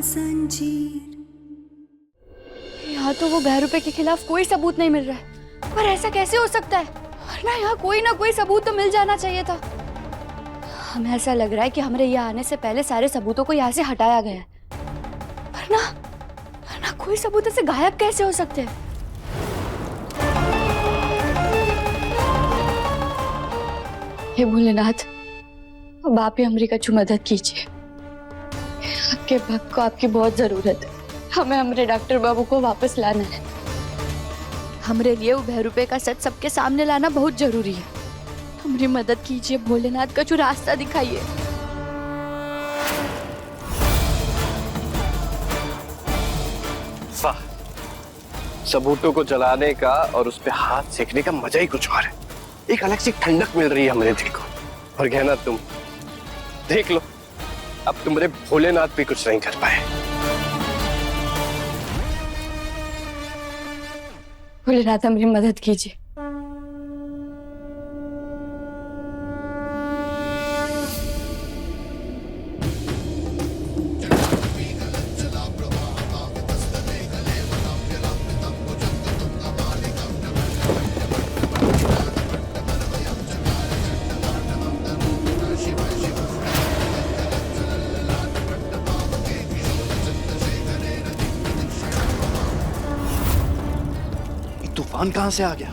जंजीर। यहाँ तो वो बहरूपे के खिलाफ कोई सबूत नहीं मिल रहा है, पर ऐसा कैसे हो सकता है? वरना यहाँ कोई ना कोई सबूत तो मिल जाना चाहिए था। हमें ऐसा लग रहा है कि हमारे यहाँ आने से पहले सारे सबूतों को यहाँ से हटाया गया है, वरना कोई सबूत ऐसे गायब कैसे हो सकते हैं? हे भोलेनाथ, अब आप ही हमारी कछु मदद कीजिए। आपके भक्त को आपकी बहुत जरूरत है। हमें हमारे डॉक्टर बाबू को वापस लाना है। हमारे लिए वो बहरूपे का सच सबके सामने लाना बहुत जरूरी है। हमारी मदद कीजिए भोलेनाथ, कछु रास्ता दिखाइए। वाह, सबूतों को जलाने का और उस पे हाथ सेकने का मजा ही कुछ और है। एक अलग सी ठंडक मिल रही है हमारे दिल को। और कहना तुम देख लो, अब तुम्हारे भोलेनाथ भी कुछ नहीं कर पाए। भोलेनाथ हमारी मदद कीजिए। तूफान कहां से आ गया?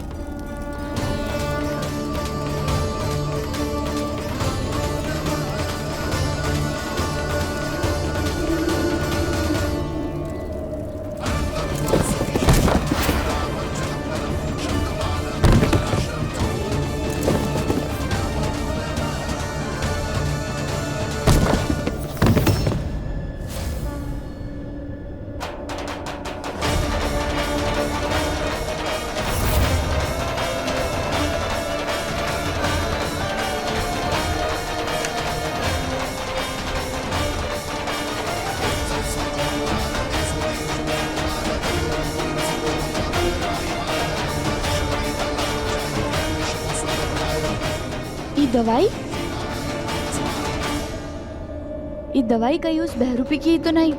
ये दवाई कहीं उस बहरूपी की तो नहीं?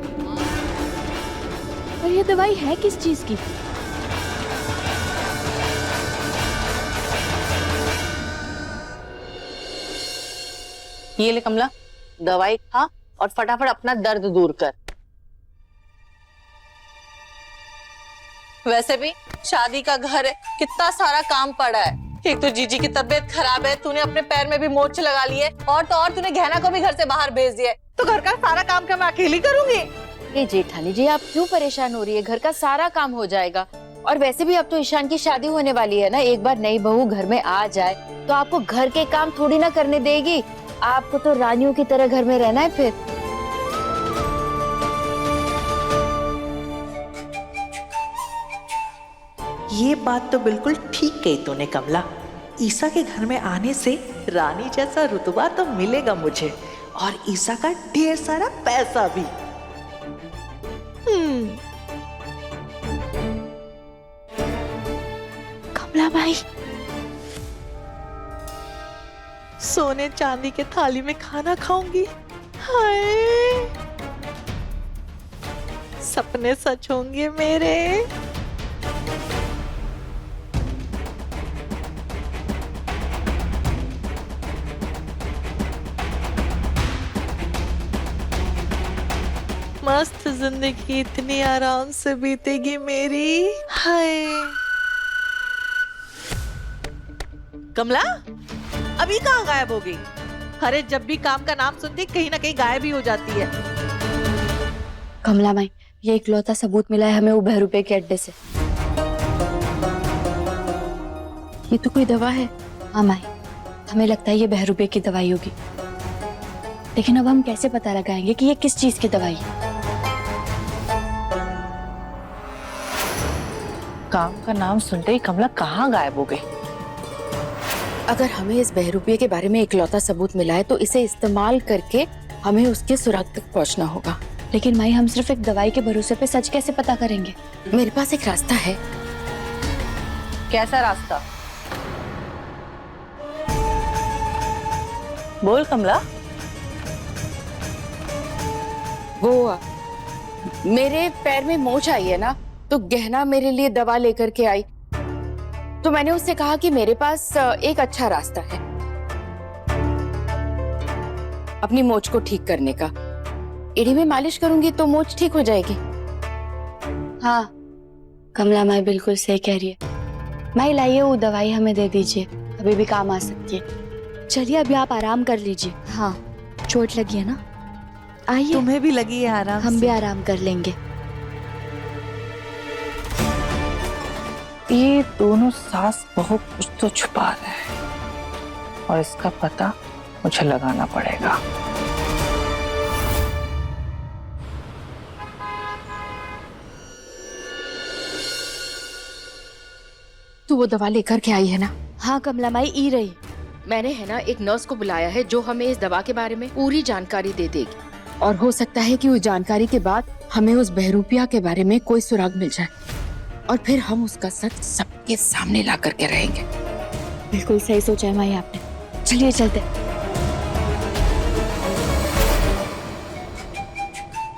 और ये दवाई है किस चीज की? ये ले कमला, दवाई खा और फटाफट अपना दर्द दूर कर। वैसे भी शादी का घर है, कितना सारा काम पड़ा है। एक तो जीजी की तबीयत खराब है, तूने अपने पैर में भी मोच लगा ली है, और तो और तूने गहना को भी घर से बाहर भेज दिया है। तो घर का सारा काम क्या मैं अकेली करूंगी? ये जेठानी जी, आप क्यों परेशान हो रही है? घर का सारा काम हो जाएगा। और वैसे भी अब तो ईशान की शादी होने वाली है ना। एक बार नई बहू घर में आ जाए तो आपको घर के काम थोड़ी ना करने देगी। आपको तो रानियों की तरह घर में रहना है फिर। ये बात तो बिल्कुल ठीक कही तूने कमला। ईसा के घर में आने से रानी जैसा रुतबा तो मिलेगा मुझे, और ईसा का ढेर सारा पैसा भी। कमला भाई, सोने चांदी के थाली में खाना खाऊंगी। हाय, सपने सच होंगे मेरे। मस्त जिंदगी इतनी आराम से बीतेगी मेरी। हाय कमला, अभी कहाँ गायब हो गई? अरे जब भी काम का नाम सुनती कहीं ना कहीं गायब ही हो जाती है। कमला माई, ये इकलौता सबूत मिला है हमें वो बहरूपे के अड्डे से। ये तो कोई दवा है। हाँ माई, हमें लगता है ये बहरूपे की दवाई होगी, लेकिन अब हम कैसे पता लगाएंगे कि ये किस चीज की दवाई है? काम का नाम सुनते ही कमला कहाँ गायब हो गई? अगर हमें इस बहरूपे के बारे में इकलौता सबूत मिला है तो इसे इस्तेमाल करके हमें उसके सुराग तक पहुंचना होगा। लेकिन माई, हम सिर्फ एक दवाई के भरोसे पे सच कैसे पता करेंगे? मेरे पास एक रास्ता है। कैसा रास्ता? बोल कमला। मेरे पैर में मोच आई है ना, तो गहना मेरे लिए दवा लेकर के आई। तो मैंने उससे कहा कि मेरे पास एक अच्छा रास्ता है अपनी मोच को ठीक करने का। एड़ी में मालिश करूंगी तो मोच ठीक हो जाएगी। हाँ, कमला माई बिल्कुल सही कह रही है। माई लाइए वो दवाई हमें दे दीजिए, अभी भी काम आ सकती है। चलिए अभी आप आराम कर लीजिए। हाँ, चोट लगी है ना, आइए। तुम्हें भी लगी है आराम हम से? भी आराम कर लेंगे। ये दोनों सास बहू कुछ तो छुपा रहे हैं और इसका पता मुझे लगाना पड़ेगा। तू वो दवा लेकर के आई है ना? हाँ कमला माई, ई रही। मैंने है ना एक नर्स को बुलाया है जो हमें इस दवा के बारे में पूरी जानकारी दे देगी। और हो सकता है कि उस जानकारी के बाद हमें उस बहरूपिया के बारे में कोई सुराग मिल जाए और फिर हम उसका सच सबके सामने ला करके रहेंगे। बिल्कुल सही सोचा है माई आपने। चलिए चलते।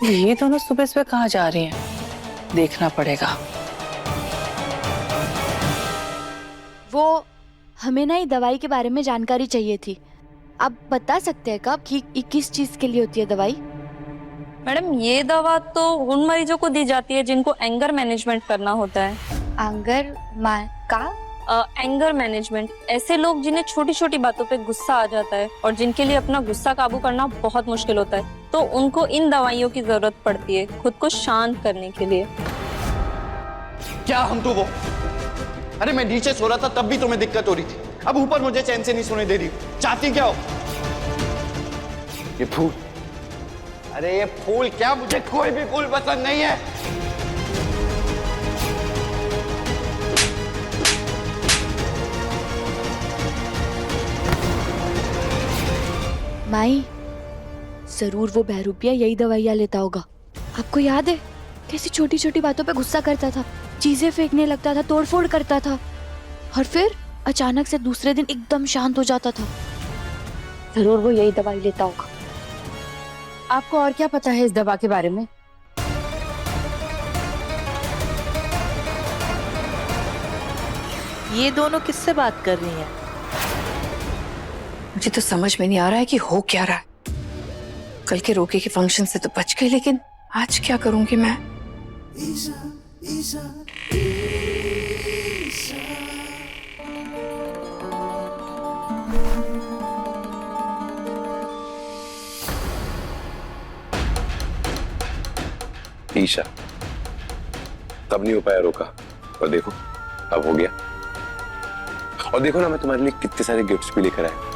ये दोनों सुबह सुबह कहाँ जा रही हैं? देखना पड़ेगा। वो हमें ना ये दवाई के बारे में जानकारी चाहिए थी। आप बता सकते हैं कब कि किस चीज के लिए होती है दवाई? मैडम ये दवा तो उन मरीजों को दी जाती है जिनको एंगर मैनेजमेंट करना होता है। एंगर एंगर मैनेजमेंट, ऐसे लोग जिन्हें छोटी छोटी बातों पे गुस्सा आ जाता है और जिनके लिए अपना गुस्सा काबू करना बहुत मुश्किल होता है, तो उनको इन दवाइयों की जरूरत पड़ती है खुद को शांत करने के लिए। क्या हम तो वो? अरे मैं नीचे सो रहा था तब भी तुम्हें दिक्कत हो रही थी, अब ऊपर मुझे चैन से नहीं सोने दे रही। चाहती क्या हो? ये फूल, अरे ये फूल क्या, मुझे कोई भी फूल पसंद नहीं है। माई, जरूर वो बहरूपिया यही दवाइयाँ लेता होगा। आपको याद है कैसी छोटी छोटी बातों पे गुस्सा करता था, चीजें फेंकने लगता था, तोड़फोड़ करता था और फिर अचानक से दूसरे दिन एकदम शांत हो जाता था। जरूर वो यही दवाई लेता होगा। आपको और क्या पता है इस दवा के बारे में? ये दोनों किससे बात कर रही हैं? मुझे तो समझ में नहीं आ रहा है कि हो क्या रहा है। कल के रोके के फंक्शन से तो बच गए, लेकिन आज क्या करूंगी मैं? ईशा, तब नहीं हो पाया रोका, और देखो अब हो गया। और देखो ना, मैं तुम्हारे लिए कितने सारे गिफ्ट्स भी लेकर आया।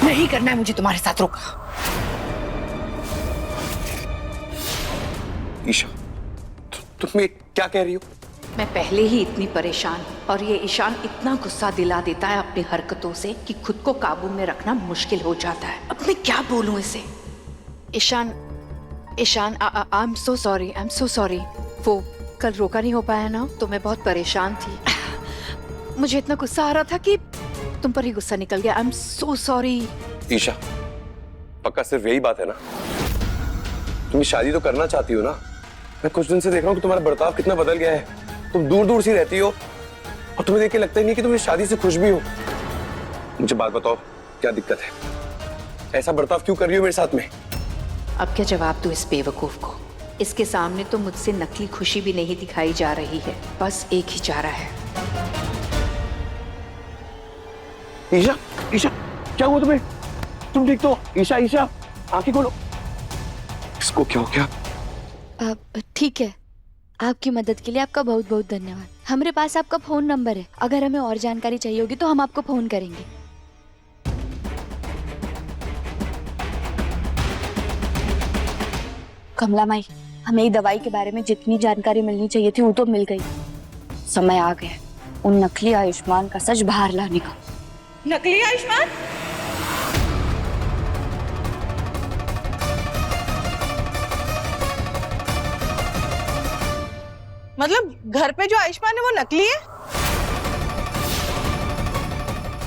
नहीं करना है मुझे तुम्हारे साथ रोका। ईशा, तुम ये क्या कह रही हो? मैं पहले ही इतनी परेशान हूँ और ये ईशान इतना गुस्सा दिला देता है अपनी हरकतों से कि खुद को काबू में रखना मुश्किल हो जाता है। अब मैं क्या बोलूं इसे? Ishaan, I am so sorry. वो कल रोका नहीं हो पाया ना, तो मैं बहुत परेशान थी। मुझे इतना गुस्सा आ रहा था कि तुम पर ही गुस्सा निकल गया। I am so sorry. Isha, पक्का सिर्फ यही बात है ना? तुम शादी तो करना चाहती हो ना? मैं कुछ दिन से देख रहा हूँ कि तुम्हारा बर्ताव कितना बदल गया है। तुम दूर दूर सी रहती हो और तुम्हें देख के लगता ही नहीं कि तुम इस शादी से खुश भी हो। मुझे बात बताओ, क्या दिक्कत है? ऐसा बर्ताव क्यों कर रही हो मेरे साथ में? अब क्या जवाब दूं इस बेवकूफ को? इसके सामने तो मुझसे नकली खुशी भी नहीं दिखाई जा रही है, बस एक ही चारा है। ईशा, ईशा, क्या हुआ तुम्हें? तुम ठीक तो? ईशा, ईशा, आंखें खोलो। इसको क्या हो गया? ठीक है, आपकी मदद के लिए आपका बहुत बहुत धन्यवाद। हमारे पास आपका फोन नंबर है, अगर हमें और जानकारी चाहिए होगी तो हम आपको फोन करेंगे। कमला माई, हमें ये दवाई के बारे में जितनी जानकारी मिलनी चाहिए थी वो तो मिल गई। समय आ गया उन नकली आयुष्मान का सच बाहर लाने का। नकली आयुष्मान? मतलब घर पे जो आयुष्मान है वो नकली है?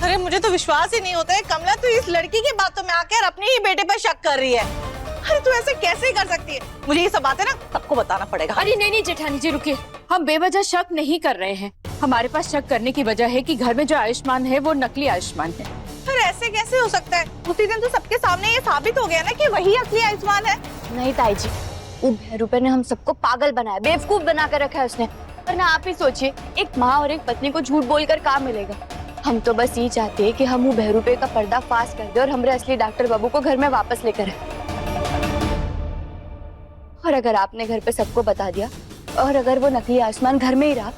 अरे अरे मुझे तो विश्वास ही नहीं होता है कमला, तू इस लड़की की बातों में आकर अपने ही बेटे पर शक कर रही है। अरे तू ऐसे कैसे कर सकती है? मुझे ये सब बातें ना सबको बताना पड़ेगा। अरे नहीं नहीं जेठानी जी रुकिए, हम बेवजह शक नहीं कर रहे हैं। हमारे पास शक करने की वजह है कि घर में जो आयुष्मान है वो नकली आयुष्मान है। फिर ऐसे कैसे हो सकता है? उसी दिन तो सबके सामने ये साबित हो गया ना कि वही असली आयुष्मान है। नहीं ताई जी, वो भैरूपे ने हम सबको पागल बनाया, बेवकूफ बना कर रखा है उसने। पर ना आप ही सोचिए, एक माँ और एक पत्नी को झूठ बोलकर काम मिलेगा। हम तो बस ये चाहते हैं कि हम वो भैरूपे का पर्दा फाश कर दे और हमारे असली डॉक्टर बाबू को घर में वापस लेकर आए। और अगर आपने घर पे सबको बता दिया और अगर वो नकली आयुष्मान घर में ही रहा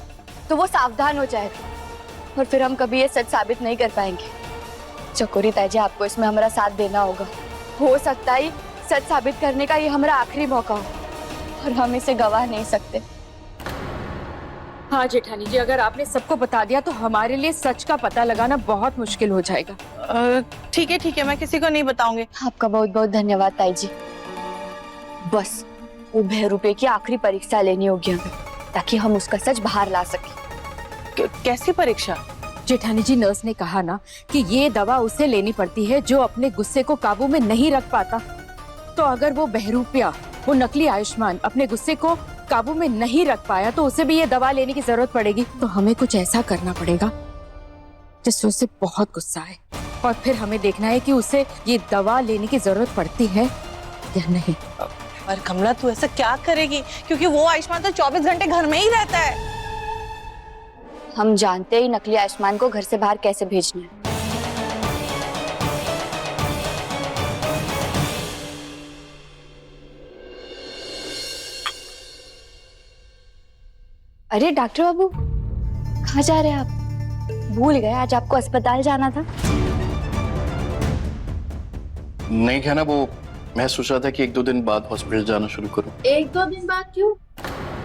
तो वो सावधान हो जाएगा और फिर हम कभी ये सच साबित नहीं कर पाएंगे। चकोरी ताई जी, आपको इसमें हमारा साथ देना होगा। हो सकता है सच साबित करने का ये हमारा आखिरी मौका हो और हम इसे गवा नहीं सकते। हाँ जेठानी जी, अगर आपने सबको बता दिया तो हमारे लिए सच का पता लगाना बहुत मुश्किल हो जाएगा। ठीक है, मैं किसी को नहीं बताऊंगी। आपका बहुत बहुत धन्यवाद ताई जी। बस वो भैरूपे की आखिरी परीक्षा लेनी होगी हमें, ताकि हम उसका सच बाहर ला सकें। कैसी परीक्षा? जेठानी जी, नर्स ने कहा ना कि ये दवा उसे लेनी पड़ती है जो अपने गुस्से को काबू में नहीं रख पाता। तो अगर वो बहरूपिया, वो नकली आयुष्मान अपने गुस्से को काबू में नहीं रख पाया तो उसे भी ये दवा लेने की जरूरत पड़ेगी। तो हमें कुछ ऐसा करना पड़ेगा जिससे उसे बहुत गुस्सा आए और फिर हमें देखना है कि उसे ये दवा लेने की जरूरत पड़ती है या नहीं। पर कमला तू ऐसा क्या करेगी? क्योंकि वो आयुष्मान तो 24 घंटे घर में ही रहता है। हम जानते ही नकली आयुष्मान को घर से बाहर कैसे भेजना है। अरे डॉक्टर बाबू, कहाँ जा रहे हैं आप? भूल गए आज आपको अस्पताल जाना था। नहीं कहना, वो मैं सोच रहा था कि 1-2 दिन बाद हॉस्पिटल जाना शुरू करूं। 1-2 दिन बाद क्यों?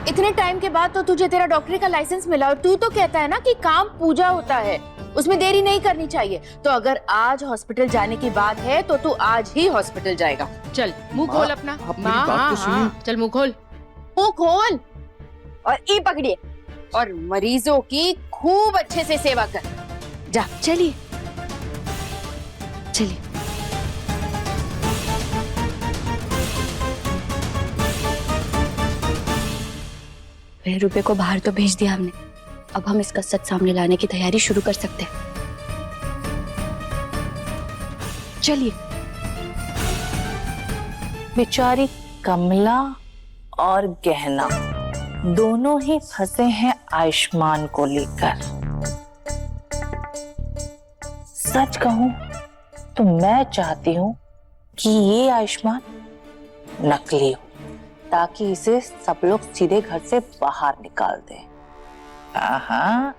इतने टाइम के बाद तो तुझे तेरा डॉक्टरी का लाइसेंस मिला और तू तो कहता है ना कि काम पूजा होता है, उसमें देरी नहीं करनी चाहिए। तो अगर आज हॉस्पिटल जाने की बात है तो तू आज ही हॉस्पिटल जाएगा। चल मुंह खोल अपना। माँ, बात तो सुनिए। चल मुंह खोल, मुंह खोल और ई पकड़िए और मरीजों की खूब अच्छे से सेवा कर। जा चलिए चलिए। भैरूपे को बाहर तो भेज दिया हमने, अब हम इसका सच सामने लाने की तैयारी शुरू कर सकते हैं। चलिए। बेचारी कमला और गहना दोनों ही फंसे हैं आयुष्मान को लेकर। सच कहूं तो मैं चाहती हूं कि ये आयुष्मान नकली हो, ताकि इसे सब लोग सीधे घर से बाहर निकाल दें। हाँ,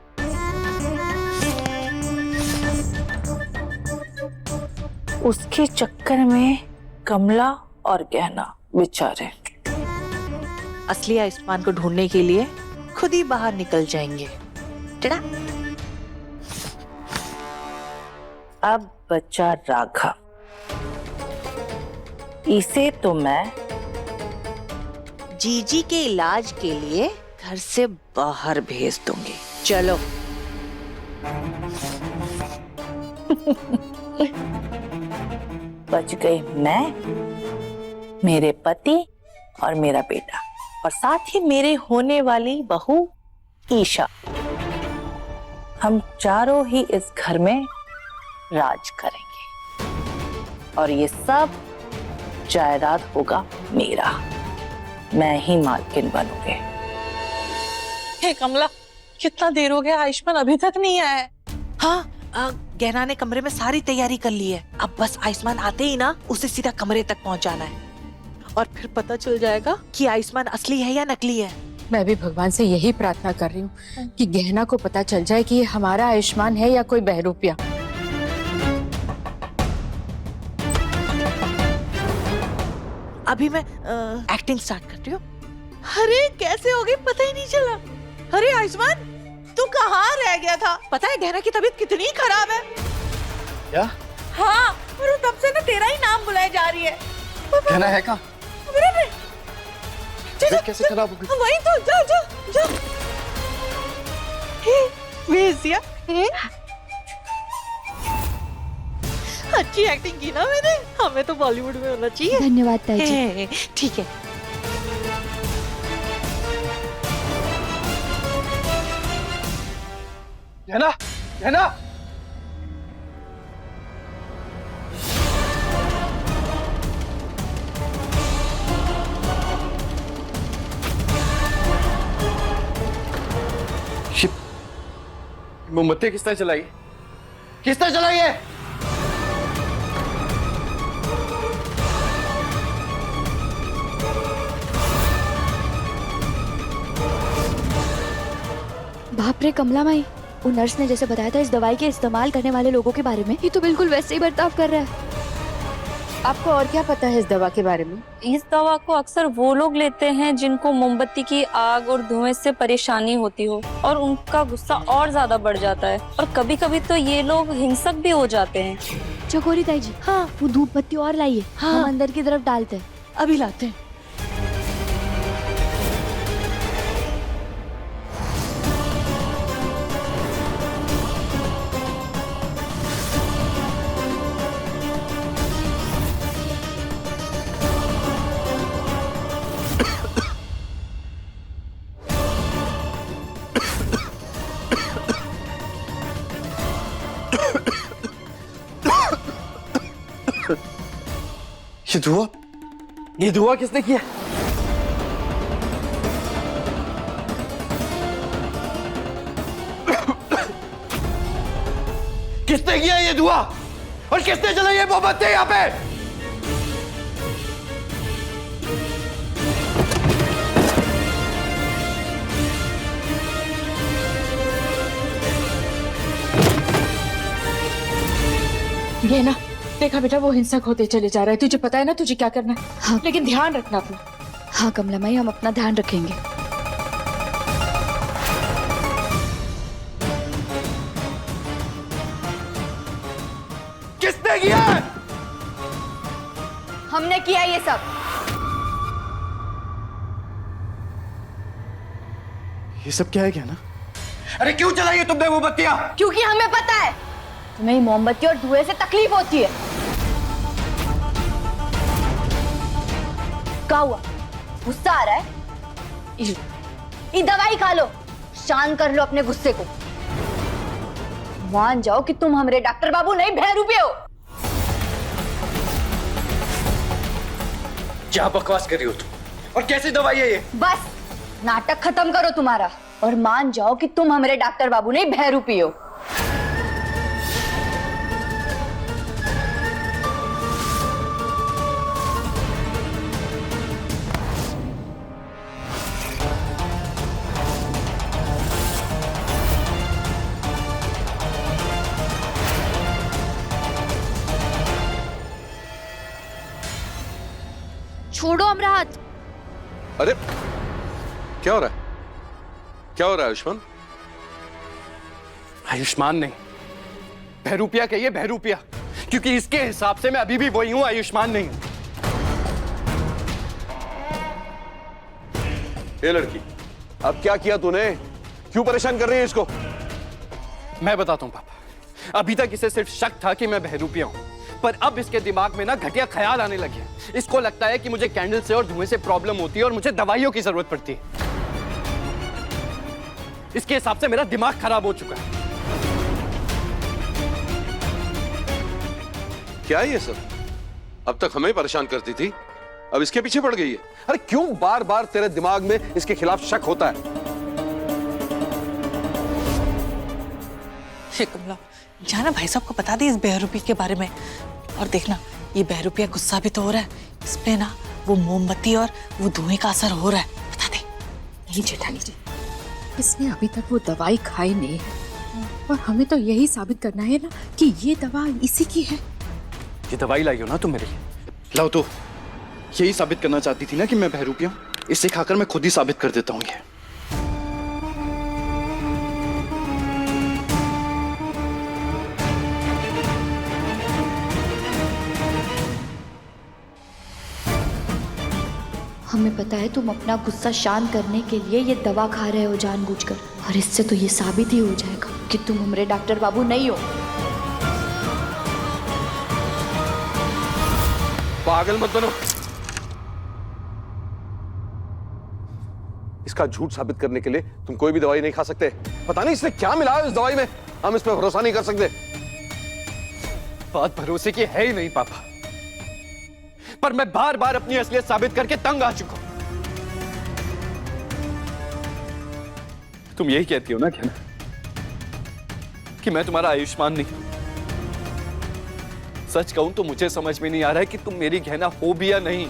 उसके चक्कर में कमला और गहना बेचारे असली आयुष्मान को ढूंढने के लिए खुद ही बाहर निकल जाएंगे। टेढ़ा। अब बचा राघव, इसे तो मैं जीजी के इलाज के लिए घर से बाहर भेज दूंगी। चलो। बच गई मैं, मेरे पति और मेरा बेटा, और साथ ही मेरे होने वाली बहू ईशा। हम चारों ही इस घर में राज करेंगे और ये सब जायदाद होगा मेरा। मैं ही मालकिन बनूंगी। हे कमला, कितना देर हो गया, आयुष्मान अभी तक नहीं आया है। हाँ, गहना ने कमरे में सारी तैयारी कर ली है। अब बस आयुष्मान आते ही ना उसे सीधा कमरे तक पहुंचाना है और फिर पता चल जाएगा कि आयुष्मान असली है या नकली है। मैं भी भगवान से यही प्रार्थना कर रही हूँ कि गहना को पता चल जाए कि ये हमारा आयुष्मान है या कोई बहरूपिया। अभी मैं एक्टिंग स्टार्ट करती हूँ। अरे कैसे हो गई पता ही नहीं चला। अरे आयुष्मान, तू कहाँ रह गया था? पता है गहना की तबीयत कितनी खराब है? क्या? हाँ, और तब से ना तेरा ही नाम बुलाई जा रही है। कहना है का? कैसे खराब हो गई? वही तो, जा जा जा। भेज दिया। अच्छी एक्टिंग की ना मैंने, हमें तो बॉलीवुड में होना चाहिए। धन्यवाद ताई जी। ठीक है। गहना, गहना। मोमबत्ती किसने चलाई? किसने चलाई है? बाप रे कमला माई, वो नर्स ने जैसे बताया था इस दवाई के इस्तेमाल करने वाले लोगों के बारे में, ये तो बिल्कुल वैसे ही बर्ताव कर रहा है। आपको और क्या पता है इस दवा के बारे में? इस दवा को अक्सर वो लोग लेते हैं जिनको मोमबत्ती की आग और धुएं से परेशानी होती हो और उनका गुस्सा और ज्यादा बढ़ जाता है, और कभी कभी तो ये लोग हिंसक भी हो जाते हैं। चकोरी ताई जी, हाँ वो धूप बत्ती और लाइए, हाँ। हम अंदर की तरफ डालते हैं। अभी लाते हैं। ये धुआं किसने किया? किसने किया ये धुआं? और किसने जलाई ये मोमबत्ती यहाँ पे? ये ना देखा बेटा, वो हिंसक होते चले जा रहा है। तुझे पता है ना तुझे क्या करना है? हाँ। लेकिन ध्यान रखना अपना। हाँ कमला माई, हम अपना ध्यान रखेंगे। किसने किया? हमने किया ये सब। ये सब क्या है क्या ना? अरे क्यों चलाई है तुमने मोमबत्तियां? क्योंकि हमें पता है तुम्हें मोमबत्ती और धुएं से तकलीफ होती है। क्या हुआ, गुस्सा आ रहा है? ये दवाई खा लो, शांत कर लो अपने गुस्से को। मान जाओ कि तुम हमारे डॉक्टर बाबू नहीं बहरूपे हो। क्या बकवास कर रही हो तुम? और कैसी दवाई है ये? बस नाटक खत्म करो तुम्हारा और मान जाओ कि तुम हमारे डॉक्टर बाबू नहीं बहरूपी हो। छोड़ो हमारा हाथ। अरे क्या हो रहा है? क्या हो रहा है आयुष्मान? आयुष्मान नहीं, बहरूपिया कहिए, बहरूपिया, क्योंकि इसके हिसाब से मैं अभी भी वही हूं, आयुष्मान नहीं हूं। ये लड़की, अब क्या किया तूने? क्यों परेशान कर रही है इसको? मैं बताता हूं पापा, अभी तक इसे सिर्फ शक था कि मैं बहरूपिया हूं, पर अब इसके दिमाग में ना घटिया ख्याल आने लगे हैं। इसको लगता है कि मुझे कैंडल से और धुएं से प्रॉब्लम होती है और मुझे दवाइयों की जरूरत पड़ती है। इसके हिसाब से मेरा दिमाग खराब हो चुका है। क्या है ये सब? अब तक हमें परेशान करती थी, अब इसके पीछे पड़ गई है। अरे क्यों बार बार तेरे दिमाग में इसके खिलाफ शक होता है? हे कमला, जाना भाई साहब को बता दी इस बहरूपी के बारे में। और देखना, ये बहरूपिया गुस्सा भी तो हो रहा है, इस पे ना वो मोमबत्ती और वो धुएं का असर हो रहा है। बता दे। नहीं जेठानी जी, इसने अभी तक वो दवाई खाई नहीं है और हमें तो यही साबित करना है ना कि ये दवा इसी की है। ये दवाई लाई हो ना तुम मेरे लिए? लाओ तो, यही साबित करना चाहती थी ना कि मैं बहरूपिया हूं। इसे खाकर मैं खुद ही साबित कर देता हूं ये। हमें पता है तुम अपना गुस्सा शांत करने के लिए ये दवा खा रहे हो जानबूझकर, और इससे तो ये साबित ही हो जाएगा कि तुम हमारे डॉक्टर बाबू नहीं हो। पागल मत बनो। इसका झूठ साबित करने के लिए तुम कोई भी दवाई नहीं खा सकते। पता नहीं इसने क्या मिला है इस दवाई में, हम इस पर भरोसा नहीं कर सकते। बात भरोसे की है ही नहीं पापा, पर मैं बार बार अपनी असलियत साबित करके तंग आ चुका हूं। तुम यही कहती हो ना क्या, कि मैं तुम्हारा आयुष्मान नहीं हूं। सच कहूं तो मुझे समझ में नहीं आ रहा है कि तुम मेरी गहना हो भी या नहीं।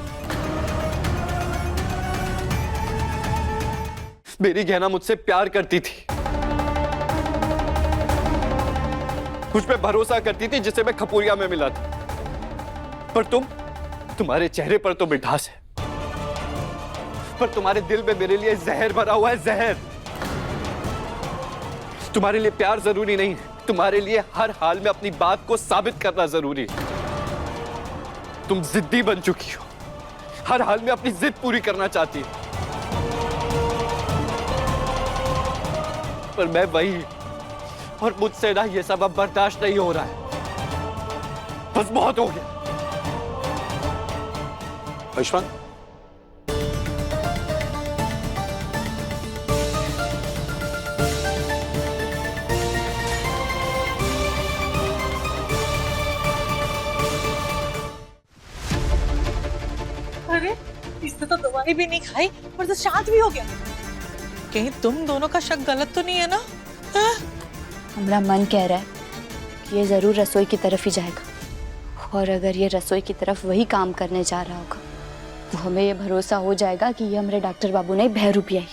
मेरी गहना मुझसे प्यार करती थी, मुझ पे भरोसा करती थी, जिसे मैं खपुरिया में मिला था। पर तुम्हारे चेहरे पर तो मिठास है, पर तुम्हारे दिल में मेरे लिए जहर भरा हुआ है, जहर। तुम्हारे लिए प्यार जरूरी नहीं, तुम्हारे लिए हर हाल में अपनी बात को साबित करना जरूरी है। तुम जिद्दी बन चुकी हो, हर हाल में अपनी जिद पूरी करना चाहती हो। पर मैं वही, और मुझसे ना ये सब अब बर्दाश्त नहीं हो रहा है। बस बहुत हो गया। आयुष्मान, अरे इसने तो दवाई भी नहीं खाई और तो शांत भी हो गया। कहीं तुम दोनों का शक गलत तो नहीं है ना? हाँ? हमारा मन कह रहा है कि ये जरूर रसोई की तरफ ही जाएगा, और अगर ये रसोई की तरफ वही काम करने जा रहा होगा तो हमें ये भरोसा हो जाएगा कि ये हमारे डॉक्टर बाबू ने बहरूपी आई।